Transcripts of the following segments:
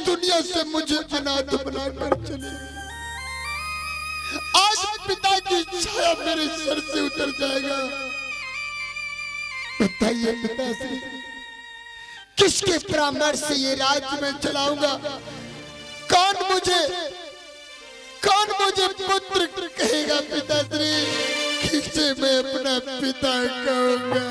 दुनिया से मुझे अनाथ बनाकर चले। आज पिता की छाया मेरे सर से उतर जाएगा। बताइए पिताश्री, किसके परामर्श से ये राज्य में चलाऊंगा? कौन मुझे पुत्र कहेगा? पिताश्री, किसे मैं अपना पिता कहूंगा?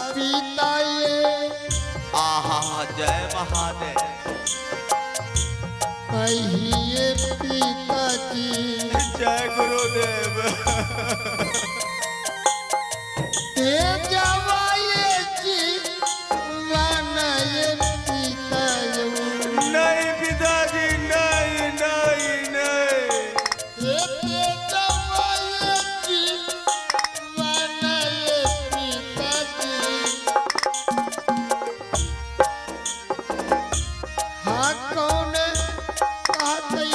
पिता ये आहा जय महादेव। कहिए पिताजी जय गुरुदेव। जवाये जी वानये पिता नहीं पिताजी, नहीं नहीं नहीं। जवाये जी वानये पिताजी। हाँ कौन कहते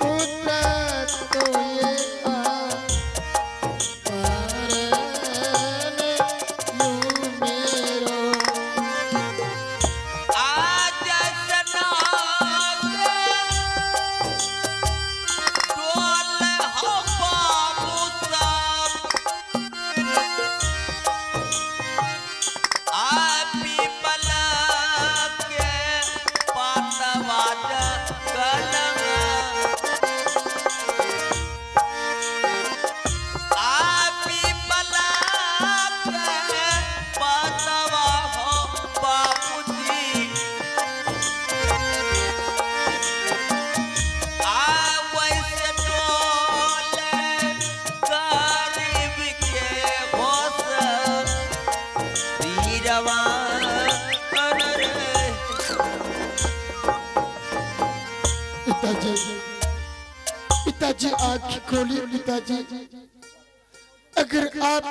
पुत्र तो ये पिताजी आँख खोलिए। पिताजी, अगर आप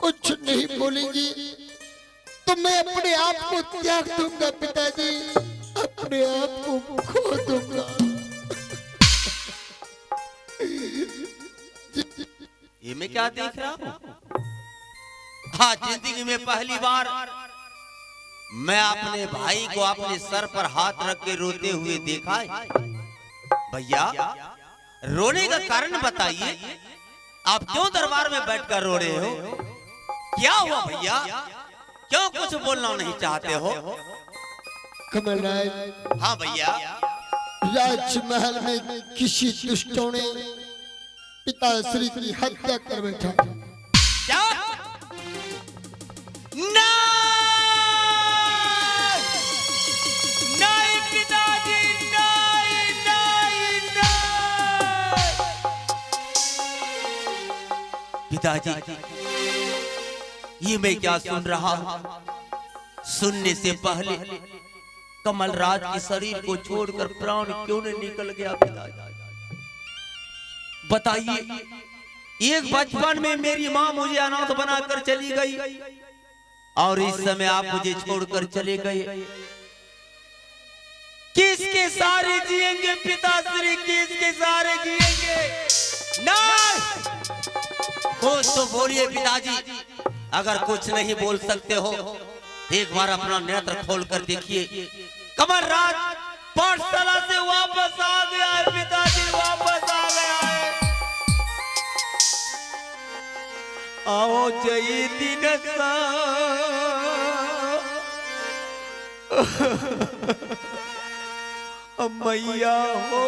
कुछ नहीं बोलेंगी तो मैं अपने आप को त्याग दूंगा। पिताजी, अपने आप को खो दूंगा। ये मैं क्या देख रहा हूँ? हाँ, जिंदगी में पहली बार मैं अपने भाई को अपने सर पर हाथ रख के रोते हुए देखा है। भैया, रोने का कारण बताइए। आप क्यों दरबार में बैठकर रो रहे हो? क्या हुआ भैया? क्यों कुछ बोलना नहीं चाहते हो? कमल राय, हाँ भैया। राजमहल में किसी दुष्टों ने पिताश्री की हत्या कर बैठा। क्या? नहीं! नहीं! पिताजी, ये मैं क्या सुन रहा हूं? सुनने से पहले कमलराज के शरीर को छोड़कर प्राण क्यों नहीं निकल गया पिताजी? बताइए, एक बचपन में मेरी माँ मुझे अनाथ बनाकर चली गई और इस समय आप मुझे छोड़कर चले गए। किसके सारे जिएंगे पिताश्री, किसके सारे जिएंगे? नहीं, कुछ तो बोलिए पिताजी। अगर कुछ नहीं बोल सकते हो, एक बार अपना नेत्र खोल कर देखिए। कमलराज पाठशाला से वापस आ गया है पिताजी, वापस आ गया है। आओ जय दिन मैया हो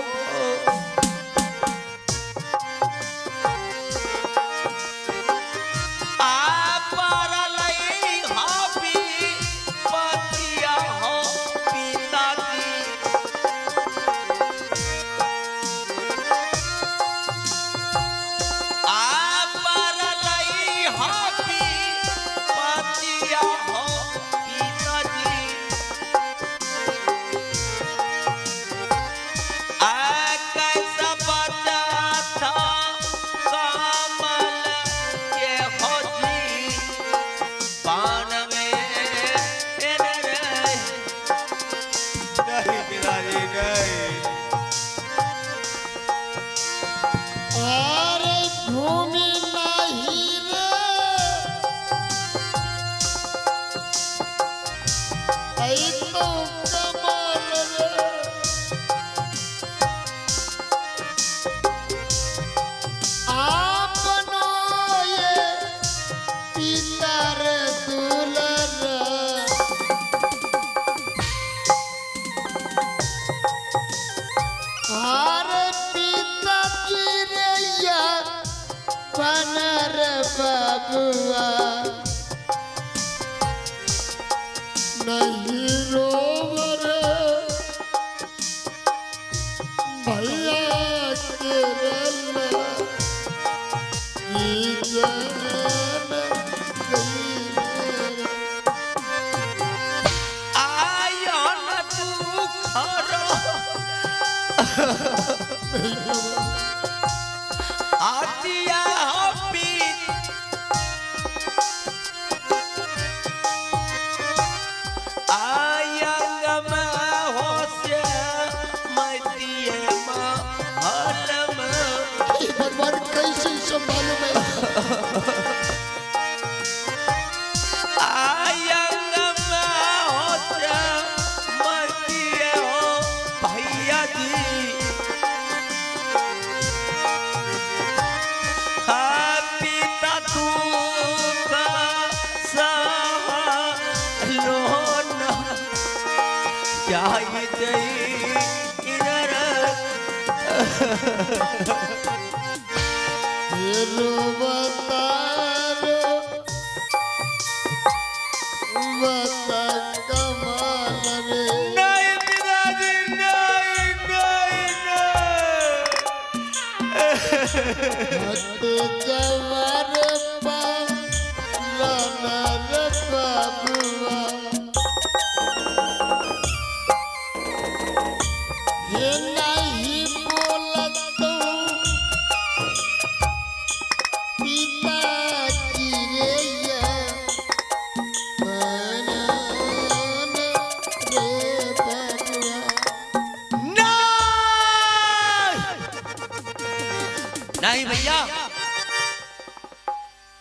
नहीं भैया,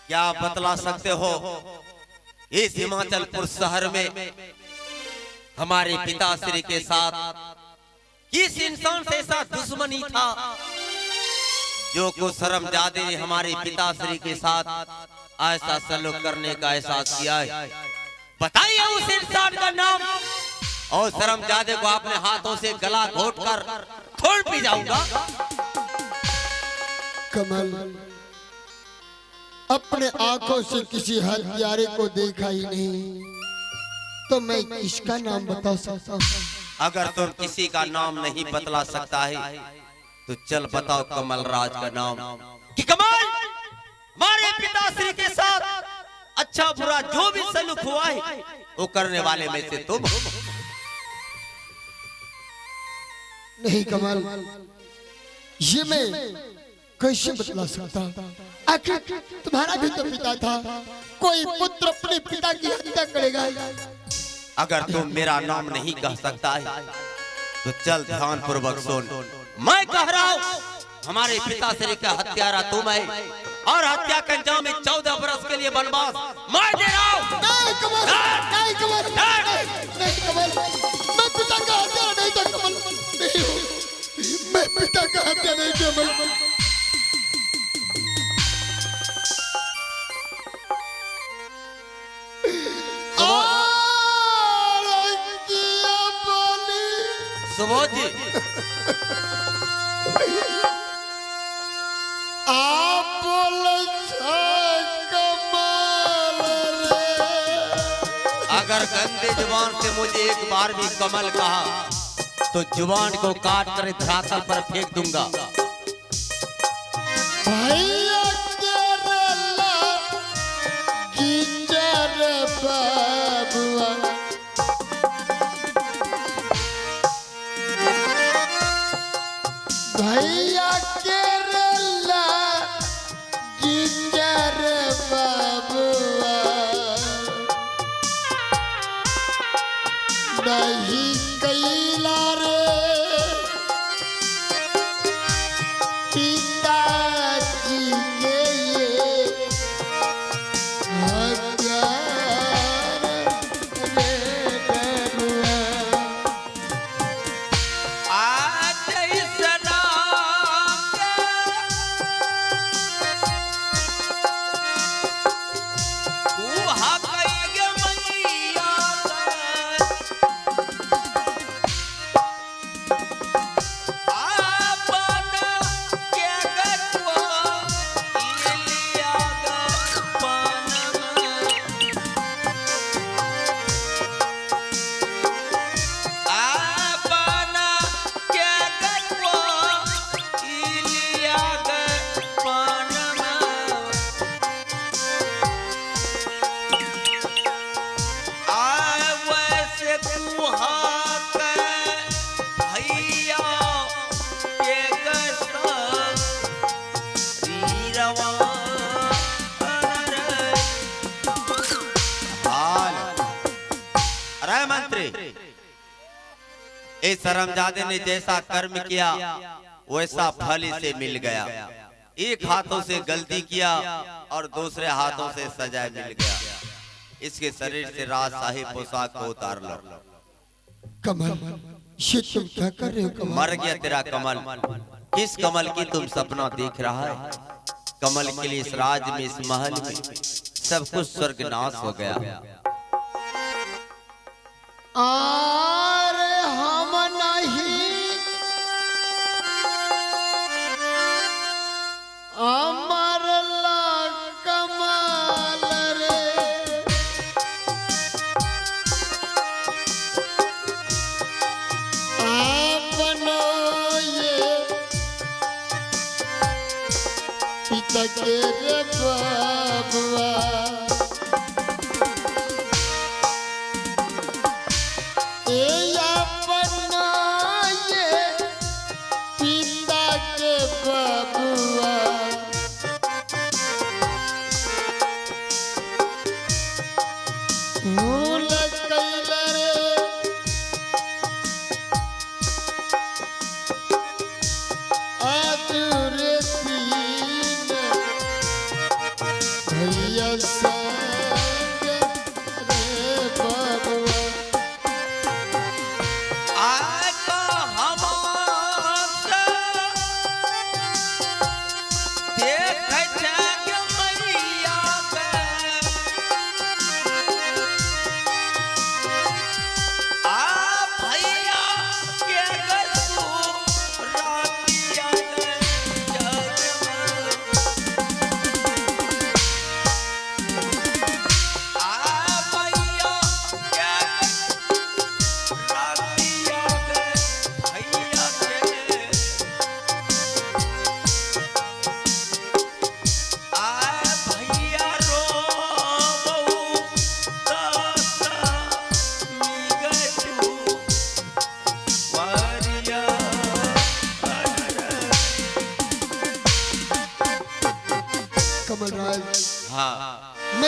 क्या बतला सकते हो? इस हिमाचलपुर शहर में हमारे पिताश्री के साथ किस इंसान से ऐसा दुश्मनी था जो को शर्मजादे ने हमारे पिताश्री के साथ ऐसा सलूक करने का एहसास किया है? बताइए उस इंसान का नाम, और शर्मजादे को अपने हाथों से गला घोट कर छोड़ पी जाऊंगा। कमल, अपने आंखों से किसी हत्यारे को देखा ही नहीं, तो मैं किसका नाम बता सकता हूँ? अगर तुम किसी का नाम नहीं बतला सकता है तो चल बताओ कमलराज का नाम। कि कमल हमारे पिताश्री के साथ अच्छा बुरा जो भी सलूक हुआ है वो करने वाले में से तुम हो। नहीं कमल, ये मैं कैसे बतला सकता? आखिर तुम्हारा भी तो पिता था। कोई पुत्र अपने पिता की हत्या करेगा? अगर तुम मेरा नाम नहीं कह सकता है तो चल ध्यान पूर्वक सुन। मैं कह रहा हूँ हमारे पिताश्री का हत्यारा तुम है और हत्या के अंजाम में 14 बरस के लिए वनवास मैं दे रहा हूँ। नहीं कमल, नहीं कमल, नहीं कमल, मैं पिता का हत्यारा नहीं था कमल। नहीं, मैं पिता का हत्या नहीं किया कमल। सुबोध जी, आप बोले कमल रे। अगर गंदे जुबान से मुझे एक बार भी कमल कहा तो जुबान को काट कर धरातल पर फेंक दूंगा। भैया केरला गिंजर बाबुआ, भैया केरला गिंजर बाबुआ, नहीं कैला रे पिताजी के ये हत्यार रे बरुआ। आज इस राम के कुहा कइगे मैया आपन के गटवा इलिया पानमा आपना के गटवा इलिया पानमा वैसे कुहा के भैया के गसा रीरवा हाल। अरे मंत्री, इस हरामजादे ने जैसा कर्म किया वैसा फल इसे मिल गया। एक हाथों से गलती किया और दूसरे हाथों से सजा मिल गया। इसके शरीर से राज साहिब पोशाक को उतार लो। कमल, ये तुम क्या कर रहे हो कमल? मर गया तेरा कमल। किस कमल की तुम सपना देख रहा है? कमल के लिए इस राज में, इस महल में सब कुछ स्वर्गनाश हो गया। अरे हम नहीं अमर ला कमल रे, आपनो ये पिता के रे बाबुआ, अपना ये पिता के बबुआ, भूल कैल रे आतुर दीन भैया संग रे बबुआ।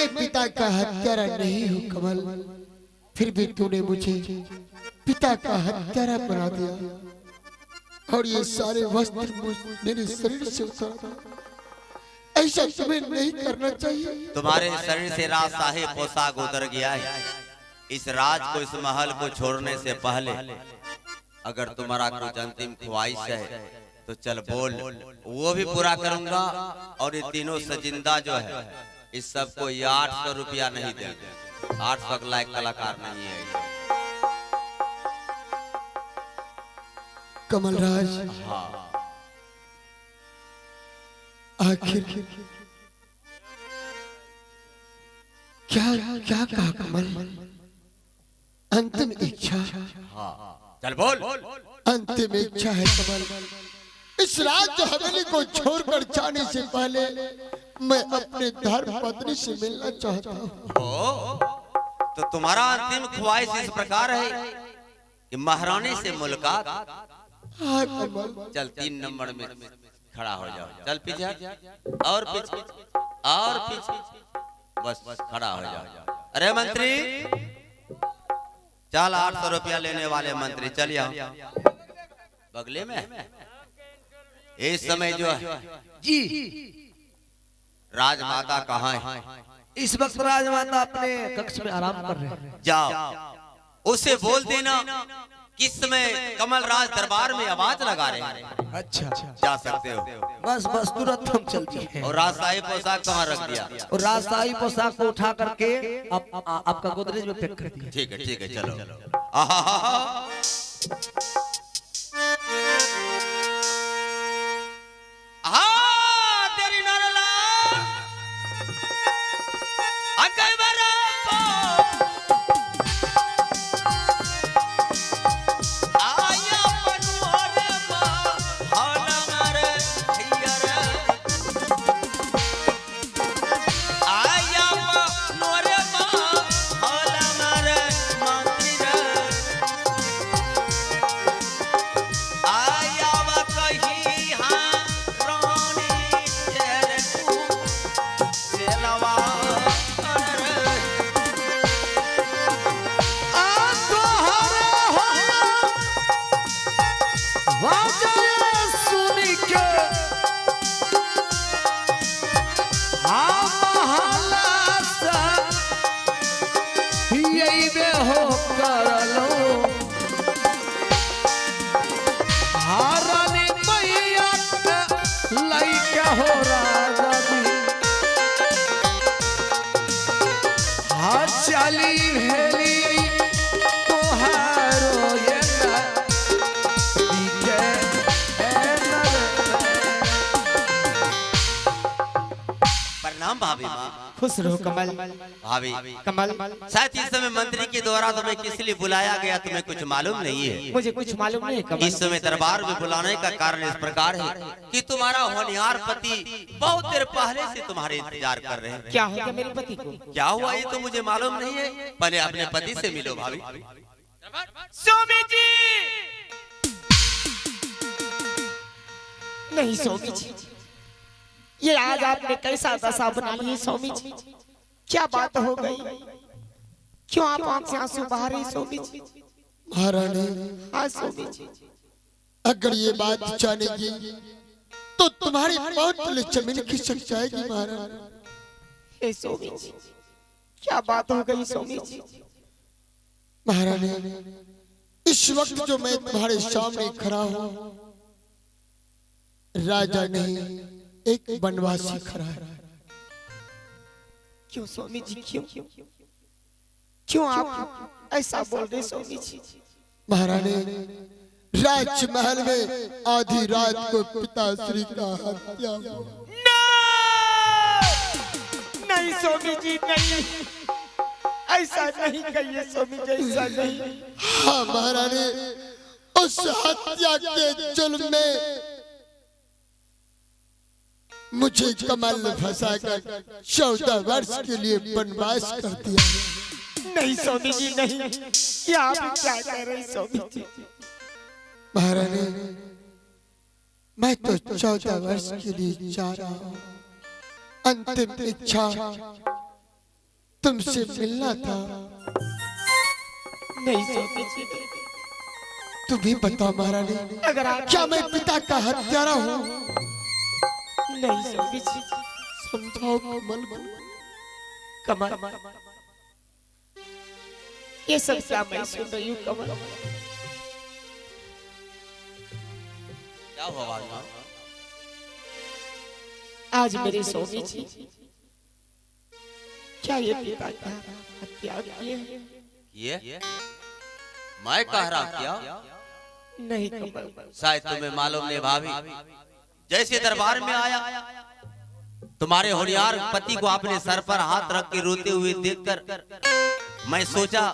पिता का हत्यारा नहीं हूँ कमल, फिर भी तूने मुझे पिता का हत्यारा बना दिया और ये सारे वस्त्र मेरे शरीर से उतार। ऐसा तुम्हें नहीं करना चाहिए। तुम्हारे शरीर से राजशाही पोशाक उतर गया है। इस राज को, इस महल को छोड़ने से पहले अगर तुम्हारा कुछ अंतिम ख्वाहिश है तो चल बोल, वो भी पूरा करूंगा। और ये तीनों सजिंदा जो है इस सबको 800 रुपया नहीं देंगे। 800 लायक कलाकार नहीं है। कमलराज, हाँ, आखिर क्या क्या कहा कमल? अंतिम इच्छा? हाँ, चल बोल। अंतिम इच्छा है कमल, इस राज्य हवेली को छोड़कर जाने से पहले मैं अपने धर्म पत्नी से मिलना चाहता हूँ। तो तुम्हारा अंतिम ख्वाहिश इस प्रकार है कि महारानी से मुलाकात। हाँ कमल। चल 3 नंबर में खड़ा हो जाओ। चल पीछे और पीछे और पीछे, बस खड़ा हो जाओ। अरे मंत्री, चल 800 रुपया लेने वाले मंत्री, चल यहाँ बगले में। इस समय जो है जी, राजमाता कहाँ है? इस वक्त राजमाता अपने कक्ष में आराम कर रहे हैं। जाओ, उसे बोल देना किस समय कमल राज दरबार में आवाज लगा रहे हैं। अच्छा, जा सकते हो। बस बस तुरंत हम चलते हैं। और राजशाही पोशाक कहाँ रख दिया? और राजशाही पोशाक को उठा करके आपका गोदरेज में पैक कर दिया। ठीक है चलो। आहा, तेरी नरला अकई बरापो आया मनोरे मा हलमरे हियरे आया मनोरे मा हलमरे मंदिरे आया वा कही हाँ रानी तेरे को सेलवा भाभी माँ। खुश रहो कमल। भाभी कमल, शायद इस समय मंत्री के द्वारा तुम्हें किस लिए बुलाया गया तुम्हें कुछ मालूम नहीं है? मुझे कुछ मालूम नहीं कमल। इस समय दरबार में बुलाने का कारण इस प्रकार है कि तुम्हारा होनहार पति बहुत देर पहले से तुम्हारे इंतजार कर रहे हैं। क्या हो गया मेरे पति को? क्या हुआ ये तो मुझे मालूम नहीं है। पहले अपने पति से मिलो भाभी। स्वामी जी, नहीं स्वामी जी, ये आज आपने कैसा दशा बना ली स्वामी जी? क्या बात हो गई? क्यों आप आंख से आंसू बहा रही स्वामी जी? महारानी, हाँ स्वामी जी, अगर ये बात जानेगी तो तुम्हारी मौत ले जमीन खिसक जाएगी महारानी। हे स्वामी जी, क्या बात हो गई स्वामी जी? महारानी, इस वक्त जो मैं तुम्हारे सामने खड़ा हूँ, राजा नहीं एक वनवासी खड़ा है। क्यों स्वामी जी, क्यों आप ऐसा बोल रहे स्वामी जी? महारानी, राजमहल में आधी रात को पिताश्री का हत्या हुआ। नहीं स्वामी जी, नहीं, ऐसा नहीं कहिए स्वामी जी, ऐसा नहीं। हाँ महारानी, उस हत्या के जुल्म में मुझे कमल ने फंसाकर 14 वर्ष के लिए वनवास कर दिया। नहीं स्वामी जी, नहीं, ये आप क्या कह रहे हैं स्वामी जी? महारानी, मैं तो 14 वर्ष के लिए जा रहा हूँ। अंतिम इच्छा तुमसे मिलना था। नहीं स्वामी जी, तुम्हें बताओ महारानी, अगर आप क्या मैं पिता का हत्यारा हूँ? नहीं स्वामी जी, समझाओ कमल को। कमल, ये सब क्या मैं सुन रही हूँ कमल? क्या हुआ बालमा? आज मेरे स्वामी जी क्या ये पिता का हत्या किए? ये मैं कह रहा क्या? नहीं कमल, शायद तुम्हें मालूम नहीं भाभी, जैसे दरबार में आया तुम्हारे होनिहार पति को अपने सर पर हाथ रख के रोते हुए देखकर मैं सोचा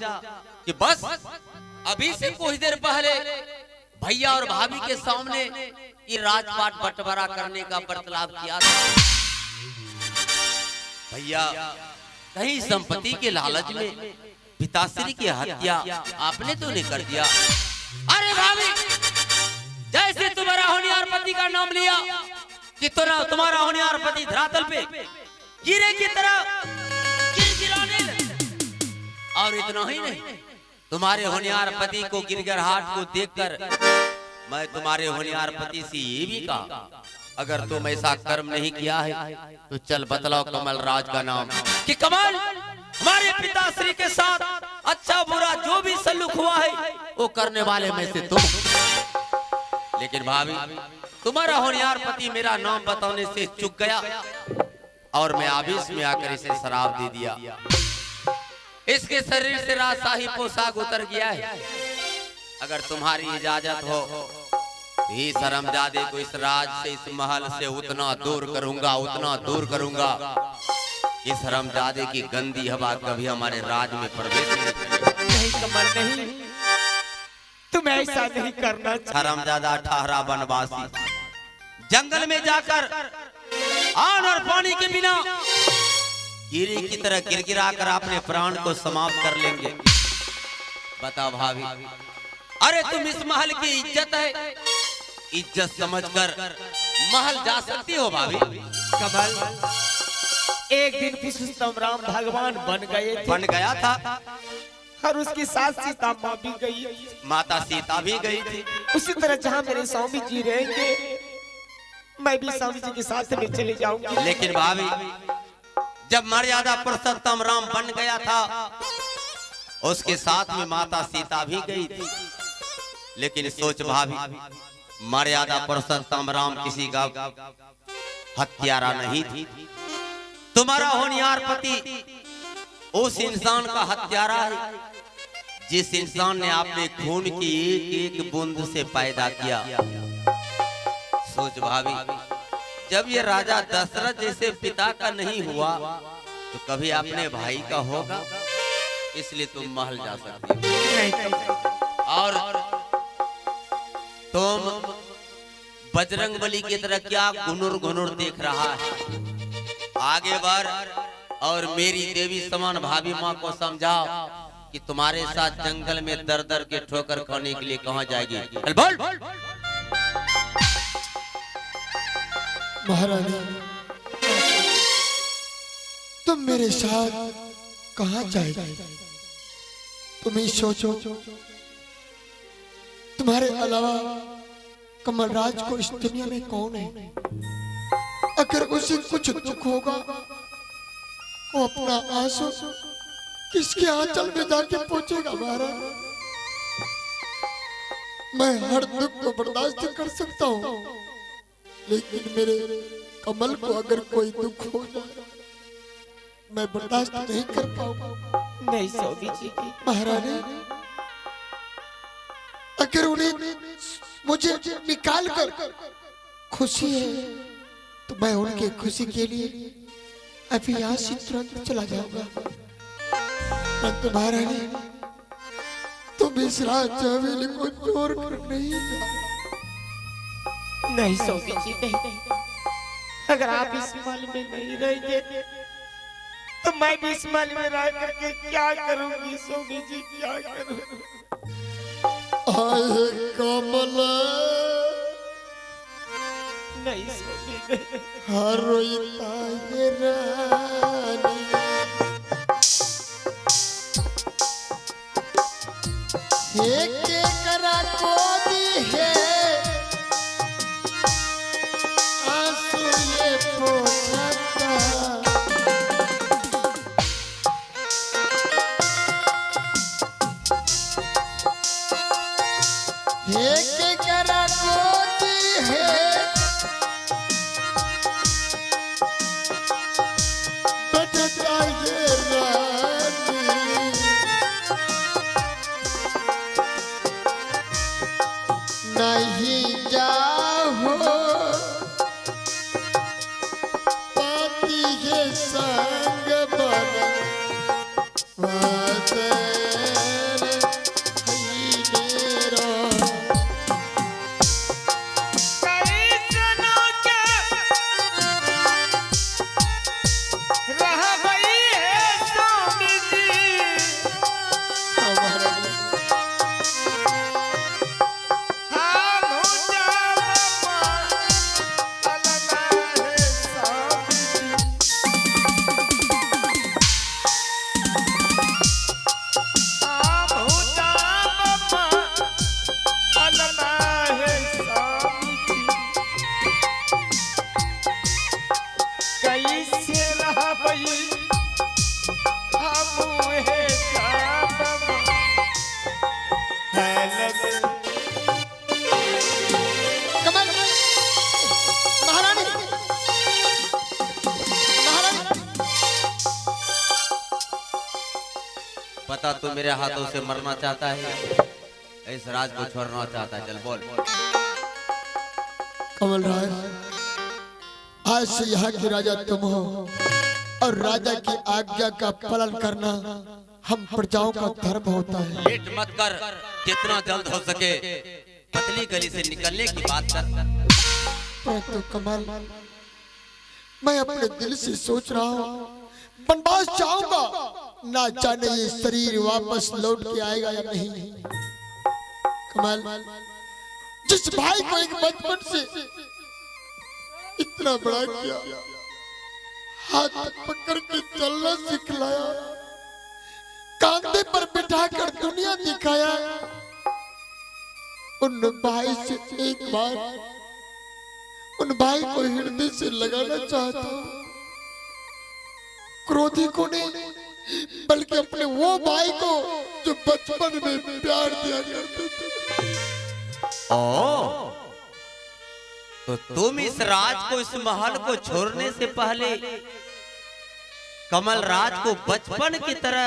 कि बस अभी से कुछ देर पहले भैया और भाभी के सामने ये राजपाट बंटवारा करने का बर्ताव किया था। भैया कहीं संपत्ति के लालच में पिताश्री की हत्या आपने तो नहीं कर दिया? अरे भाभी, जैसे तुम्हारा होनिहार पति का नाम लिया कि तुम्हारा होनिहार पति धरातल पे गिरे की तरह गिड़गिड़ाने लगे। और इतना ही नहीं, तुम्हारे होनिहार पति को गिरगिड़ाहट को देखकर मैं तुम्हारे होनिहार पति से ये भी कहा, अगर तुम ऐसा कर्म नहीं किया है तो चल बतलाओ कमल राज का नाम कि कमल हमारे पिताश्री के साथ अच्छा बुरा जो भी सलूक हुआ है वो करने वाले में से तुम। लेकिन भाभी, तुम्हारा होनिहार पति मेरा नाम बताने से चूक गया और मैं आवेश में आकर इसे शराब दे दिया। इसके शरीर से राजशाही पोशाक उतर गया है। अगर तुम्हारी इजाजत हो ही शर्मजादे को इस राज से, इस महल से उतना दूर करूंगा, उतना दूर करूंगा, इस हरामजादे की गंदी हवा कभी हमारे राज में प्रवेश नहीं करेगी। नहीं कमल, नहीं, तुम ऐसा नहीं करना। हरामजादा ठहरा बनवासी जंगल में जाकर आग और पानी के बिना कीड़ी की तरह गिरगिरा कर अपने प्राण को समाप्त कर लेंगे। बता भाभी, अरे तुम इस महल की इज्जत है, इज्जत समझकर महल जा सकती हो भाभी? कमल, एक दिन पुरुषोत्तम राम भगवान बन गया था और उसकी सास सीता माँ भी गई, माता सीता भी गई थी। उसी तरह जहाँ मेरे स्वामी जी रहेंगे मैं भी स्वामी जी के साथ में चले जाऊंगी। लेकिन भाभी, जब मर्यादा पुरुषोत्तम राम बन गया था उसके साथ में माता सीता भी गई थी। लेकिन सोच भाभी, मर्यादा पुरुषोत्तम राम किसी का हत्यारा नहीं थी। तुम्हारा होनिहार पति उस इंसान का हत्यारा है जिस इंसान ने अपने खून की एक एक बूंद से पैदा किया। सोच भाभी, जब ये राजा दशरथ जैसे पिता का नहीं हुआ तो कभी अपने भाई का होगा। इसलिए तुम महल जा सकती हो। और तुम बजरंगबली की तरह क्या घुनुर घुनुर देख रहा है? आगे बढ़ और मेरी देवी समान भाभी माँ को समझाओ कि तुम्हारे साथ जंगल में दर दर के ठोकर खाने के लिए कहाँ जाएगी। चल बोल। महारानी, तुम मेरे साथ कहाँ जाएगी? तुम ही सोचो, तुम्हारे अलावा कमलराज को इस दुनिया में कौन है? अगर उसे कुछ दुख होगा वो अपना आंसू किसके आंचल में जाके पहुंचेगा? महाराज, मैं हर दुख को बर्दाश्त कर सकता हूँ, लेकिन मेरे कमल को अगर कोई दुख हो जाए मैं बर्दाश्त नहीं कर पाऊंगा। नहीं स्वामी जी, महारानी, अगर उन्हें मुझे निकाल कर खुशी है तो मैं उनके खुशी के लिए अभी यहाँ से तुरंत चला जाऊंगा। परंतु महारानी, तुम इस राज हवेली को छोड़ कर नहीं जाओ। नहीं स्वामी जी, नहीं, अगर आप इस महल में नहीं रहेंगे तो मैं भी इस महल में रह करके क्या करूंगी? स्वामी जी, क्या करूंगी? आए कमल, नहीं स्वामी, नहीं। हर रोई ताये रानी, एक करा को दी है आंसू ये पोछता एक करा को दी है बचता ये रानी नहीं जाओ पाती है संग बना वादर ही मेरा कमल महारानी पता तू मेरे हाथों से मरना चाहता है, इस राज को छोड़ना चाहता है, चल बोल। कमल राय आज से यहाँ के राजा तुम हो और राजा की आज्ञा का पालन करना हम प्रजाओं का धर्म होता है। लेट मत कर, जितना जल्द हो सके पतली गली से निकलने की बात कर। परंतु कमल मैं अपने दिल से सोच रहा हूँ बनवास जाऊंगा, ना जाने ये शरीर वापस लौट के आएगा या नहीं। कमल जिस भाई को एक बचपन से इतना बड़ा किया, हाथ पकड़ के चलना सिखलाया, कांधे पर बिठाकर दुनिया दिखाया, उन भाई से एक बार उन भाई को हृदय से लगाना चाहता हूं। क्रोधी को नहीं बल्कि अपने वो भाई को जो बचपन में प्यार दिया करते थे। ओ, तो तुम इस राज को, इस महल को छोड़ने से पहले कमल राज को बचपन की तरह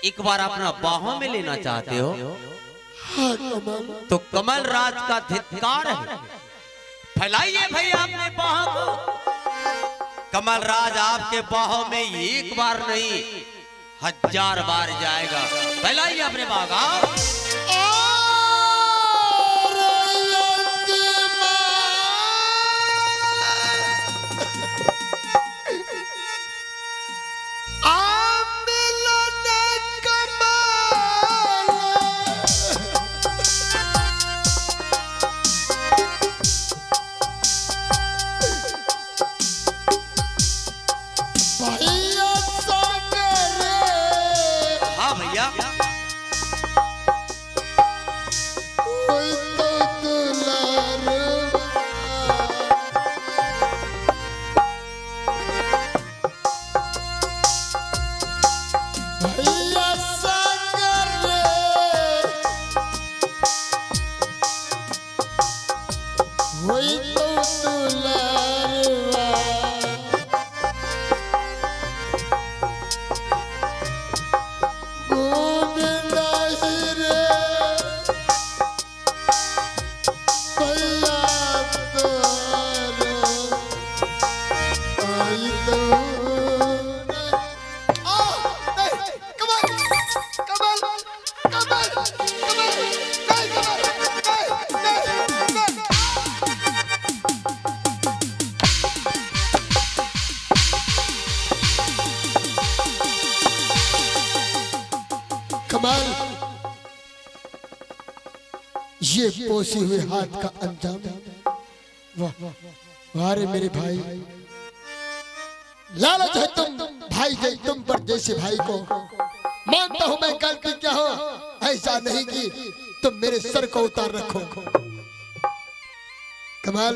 एक बार अपना बाहों में लेना चाहते हो? हाँ कमल। तो कमल राज का धिक्कार है, फैलाइए भाई अपने बाहों को। कमल राज आपके बाहों में एक बार नहीं 1000 बार जाएगा। फैलाइए अपने बाहों। कमाल ये पोसी हुए हाथ का अंजाम। वाह वाह रे मेरे भाई, लालच है तुम भाई जय तुम पर जैसे भाई को मानता हूं मैं गलती क्या हो ऐसा नहीं कि तुम मेरे सर को उतार रखो। कमाल,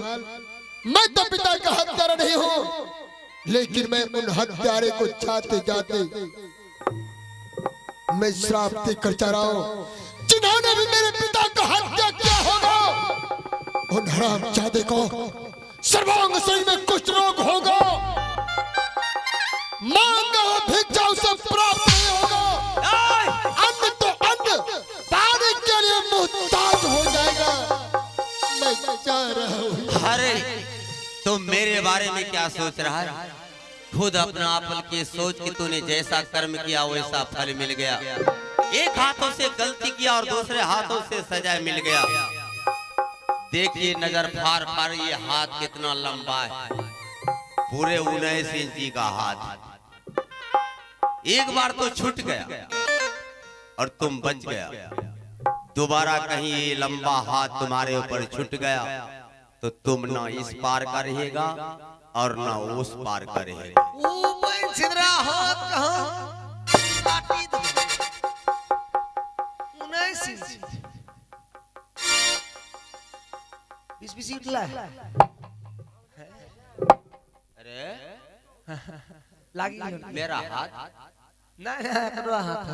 मैं तो पिता का हत्यारा नहीं हूं, लेकिन मैं उन हत्यारे को जाते जाते मैं श्राप देकर जा रहा हूं जिन्होंने भी मेरे पिता का हत्या किया होगा। उन हरामजादे को सर्वांग शरीर में कुछ रोग होगा, मांगा भिक्षा उसे प्राप्त नहीं होगा, अन्न तो अन्न पाने के लिए मुहताज हो जाएगा। मैं जा रहा हूं। अरे तुम मेरे बारे में क्या सोच रहा है? खुद अपना आपल के सोच कि तूने जैसा कर्म किया वैसा फल मिल गया। एक हाथों से गलती किया और दूसरे हाथों से सजा मिल गया। देखिए नजर फार फार ये हाथ कितना लंबा है, पूरे 19 इंची का हाथ। एक बार तो छूट गया और तुम बच गया। दोबारा कहीं ये लंबा हाथ तुम्हारे ऊपर छूट गया तो तुम ना इस पार का रहेगा और ना उस पार का रहेगा। हाथ कहां काटी दो 19 इंच 20 उठला है। अरे लागी मेरा हाथ नहीं करो हाथ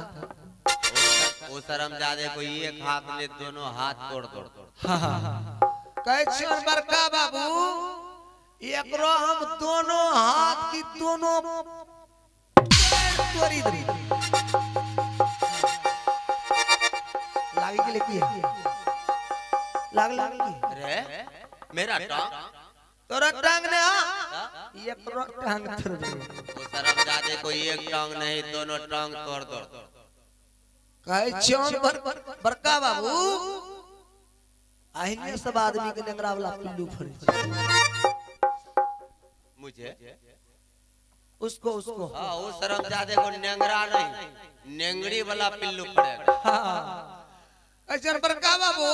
वो शर्मजादे को एक हाथ में दोनों हाथ तोड़ दो। कहे छियन बड़का बाबू एकरो हम दोनों हाथ की दोनों तोड़ी दे। लागी के लिए लाग अरे मेरा टांग तोरा टांग ने एकरो टांग तोड़ दे। वो शर्मजादे को एक टांग नहीं दोनों टांग तोड़ दो। कहे छियन बड़का बाबू आहिने सब आदमी के नेंगरा वाला पिल्लू फरे मुझे उसको उसको हाँ वो शर्मजादे को नेंगरा नहीं नेंगड़ी वाला पिल्लू पड़ेगा। अच्छा बड़का बाबू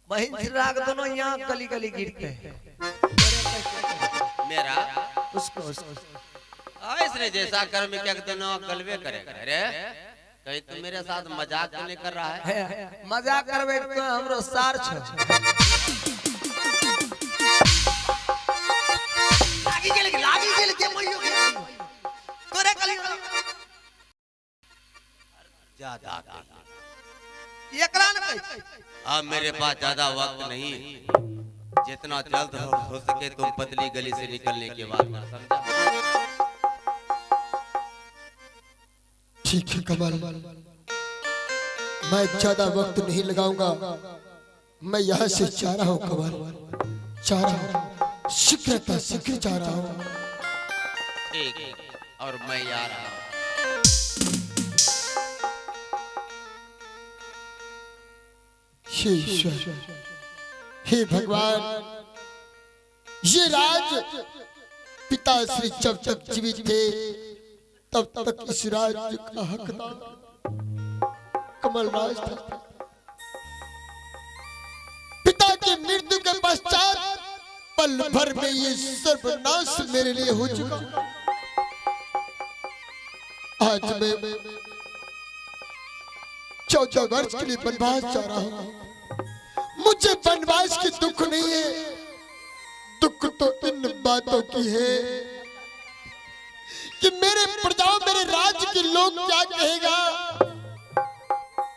महिंद्र राग दोनों यहाँ गली गली गिरते हैं। मेरा उसको इसने जैसा कर्म किया दोनों गलबे करेगा। अरे कहीं तू मेरे साथ मजाक तो नहीं कर रहा है? मजाक करबे तो हमरो सार छ लागी गेल के मइयो तोरे कली ज्यादा एकरा न कह। अब मेरे पास ज्यादा वक्त नहीं, जितना जल्द हो सके तुम पतली गली से निकलने के बाद समझा? ठीक है कमल, मैं ज्यादा वक्त नहीं लगाऊंगा। मैं यहाँ से जा रहा हूँ कमल, जा रहा हूँ, शीघ्रता शीघ्र जा रहा हूँ। ठीक है और मैं आ रहा हूँ। हे ईश्वर, हे भगवान, ये राज पिता श्री जब तक जीवित थे तब तक इस राज्य का हकदार कमलराज था। पिता की मृत्यु के पश्चात पल भर में ये सर्वनाश मेरे लिए हो चुका। आज मैं 14 वर्ष के लिए वनवास जा रहा हूं। मुझे वनवास की दुख नहीं है, दुख तो इन बातों की है कि मेरे प्रजाओं मेरे राज्य के लोग क्या कहेगा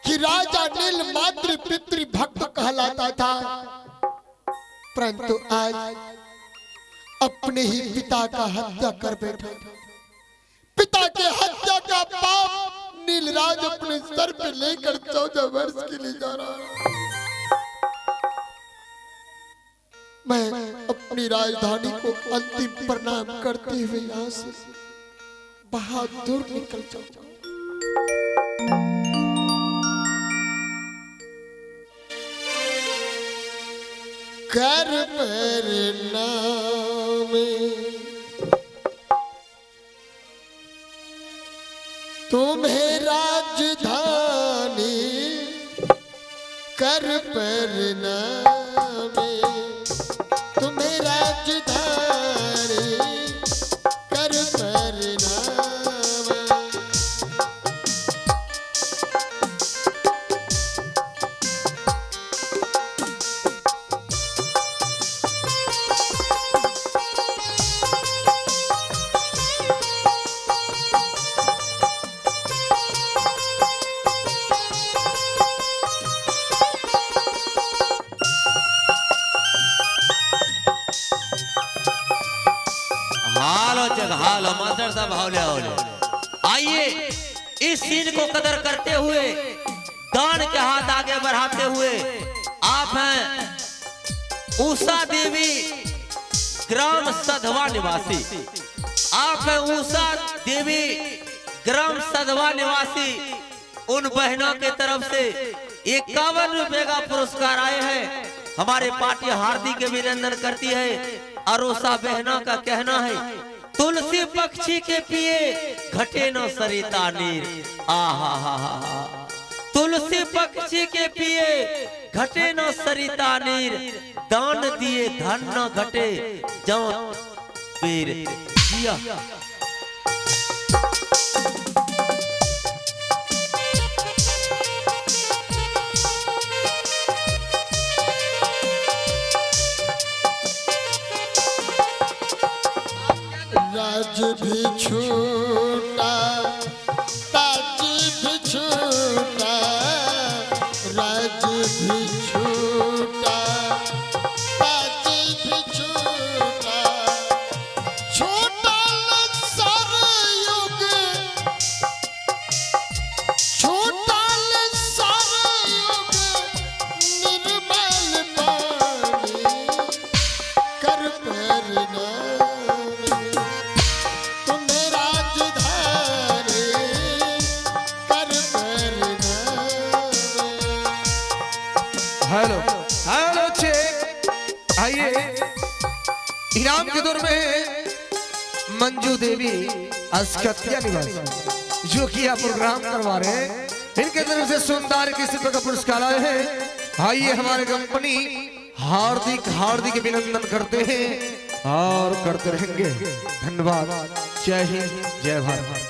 कि राजा नील मात्र पितृ भक्त कहलाता था, परंतु आज अपने ही पिता का हत्या कर बैठा। पिता के हत्या का पाप नीलराज अपने सर पे लेकर 14 वर्ष के लिए जा रहा है। मैं अपनी राजधानी को अंतिम प्रणाम करते हुए यहाँ से बहुत दूर निकल जाऊंगा। कर परिणाम तुम्हें राजधानी कर परिणाम तुम्हें राजधानी कर परिणाम। सा भाव ले आओ। आइए इस सीन को कदर करते हुए, दान के हाथ आगे बढ़ाते हुए, आप हैं उषा देवी, ग्राम सधवा निवासी। आप हैं उषा देवी, ग्राम सधवा निवासी। उन बहनों के तरफ से 51 रुपए का पुरस्कार आए हैं। हमारे पार्टी हार्दिक अभिनंदन करती है। और उषा बहनों का कहना है, तुलसी पक्षी के पिए घटे न सरिता नीर। आहा, तुलसी पक्षी के पिए घटे न सरिता नीर। दान दिए धन न घटे जो पीर जिया। राज भी छूटा, ताज भी छूटा, राज भी छूटा, ताज भी छूटा, छूटा सारा युग, छूटा सारा युग, निर्मल पानी कर पैरना। Hello hello check. आइए इनाम के दौर में मंजू देवी अस्कतिया निवासी जो कि आप प्रोग्राम करवा रहे हैं, इनके तरफ से सुंदर किसी का पुरस्कार आए हैं। आइए हमारे कंपनी हार्दिक हार्दिक अभिनंदन करते हैं और करते रहेंगे। धन्यवाद। जय हिंद, जय भारत।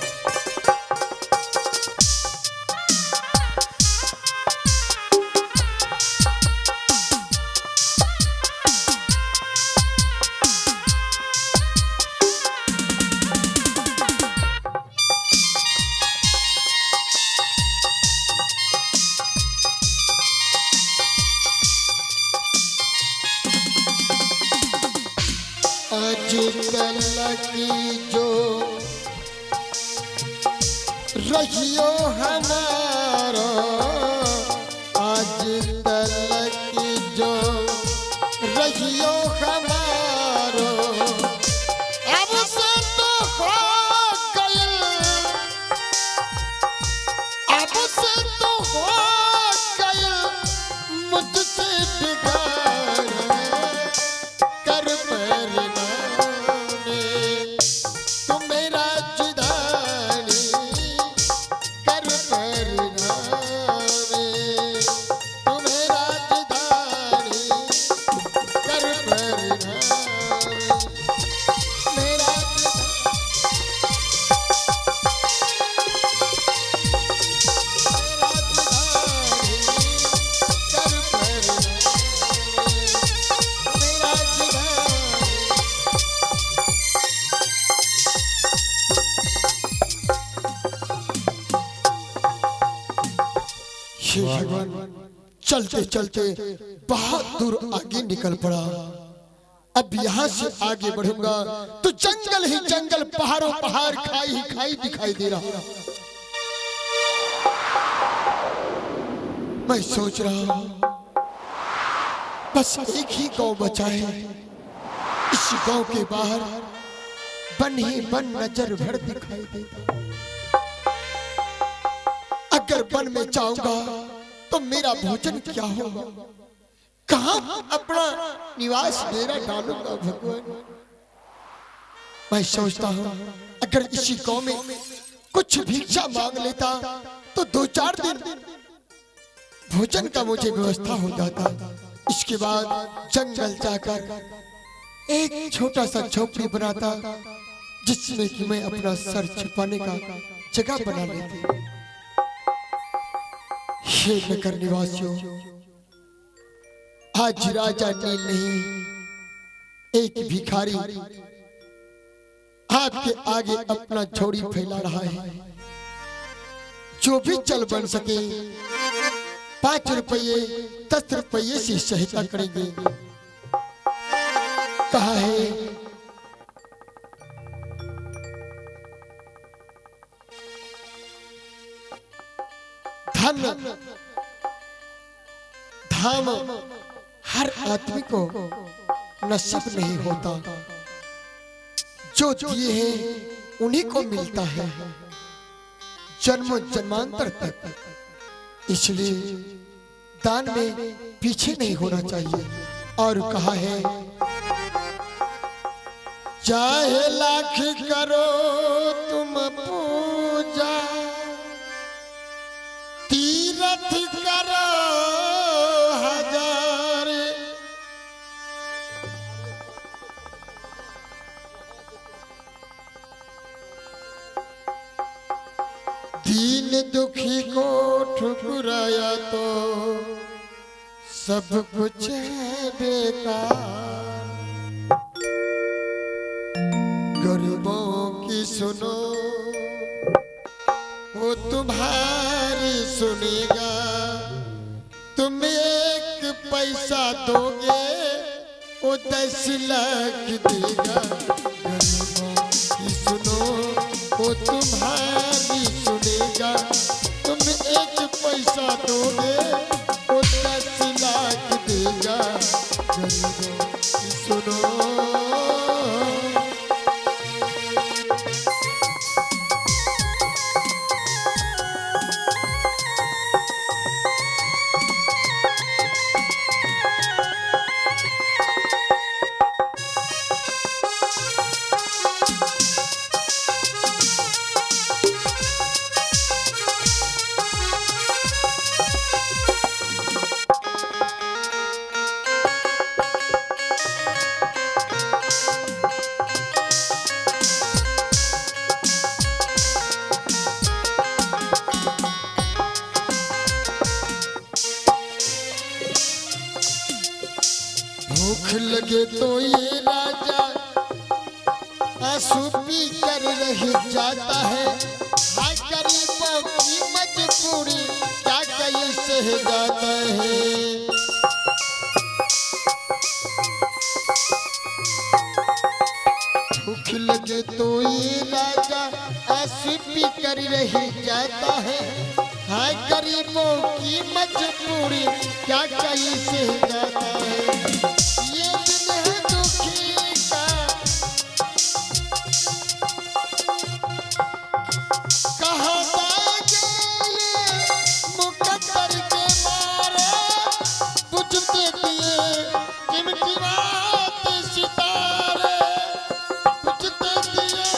आजकल की जो रहियो हमारा, आजकल की जो रहियो हमारो, अब से तो हो गए, अब से तो हो गए मुझसे बिगाड़ कर पैरना। भगवान चलते चलते बहुत दूर आगे निकल पड़ा। अब यहाँ से आगे बढ़ूंगा तो जंगल ही जंगल, पहाड़ों पहाड़, खाई ही खाई दिखाई दे रहा। मैं सोच रहा हूँ बस एक ही गांव बचा है। इस गांव के बाहर बन ही बन नजर भर दिखाई देता। अगर वन में जाऊंगा तो मेरा भोजन क्या होगा, कहां अपना निवास डेरा डालूंगा भगवान। मैं सोचता हूं अगर इसी गांव में कुछ भिक्षा मांग लेता तो 2-4 दिन भोजन का मुझे व्यवस्था हो जाता। इसके बाद जंगल जाकर एक छोटा सा झोपड़ी बनाता जिसमें कि मैं अपना सर छिपाने का जगह बना लेती। हे नगर निवासियों, आज राजा नील नहीं, एक भिखारी आपके आगे अपना झोड़ी फैला रहा है। जो भी चल बन सके 5 रुपये 10 रुपये से सहायता करेंगे। कहा है घाम हर आदमी को नसीब नहीं होता, जो दिए हैं उन्हीं को मिलता है जन्म जन्मांतर तक। इसलिए दान में पीछे नहीं होना चाहिए। और कहा है, चाहे लाख करो तुम पूजा, तीरथ करो हजार, दीन दुखी को ठुकराया तो सब कुछ बेकार। गरीबों की सुनो वो तुम्हारी सुनेगा, तुम एक पैसा दोगे वो 10 लाख देगा। गरीबों की सुनो वो तुम्हारी सुनेगा, तुम एक पैसा दोगे वो 10 लाख देगा। गरीबों की सुनो। भूख लगे तो ये राजा आंसू पी कर रह जाता है, हाय गरीबों की मजबूरी क्या कहीं सह जाता है। भूख लगे तो ये राजा आंसू पी कर रह जाता है, हाय गरीबों की मजबूरी क्या कहीं सह जाता है। ये दिन है दुखी का, कहाँ जाएंगे ये मुकद्दर के मारे, बुझते दिए टिमटिमाते सितारे, बुझते दिए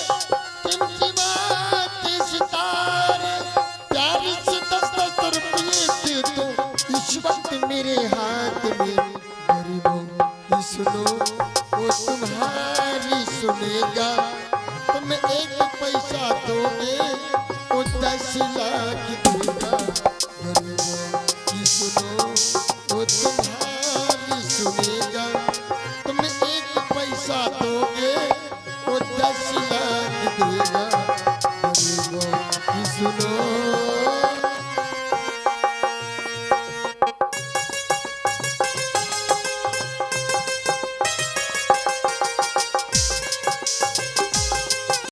टिमटिमाते सितारे। प्यारी से 10-10 रुपये दे दो इस वक्त मेरे हाथ में। गरीबों की सुनो वो तुम्हारी सुनेगा, तुम एक पैसा दोगे वो 10 लाख देगा। गरीबों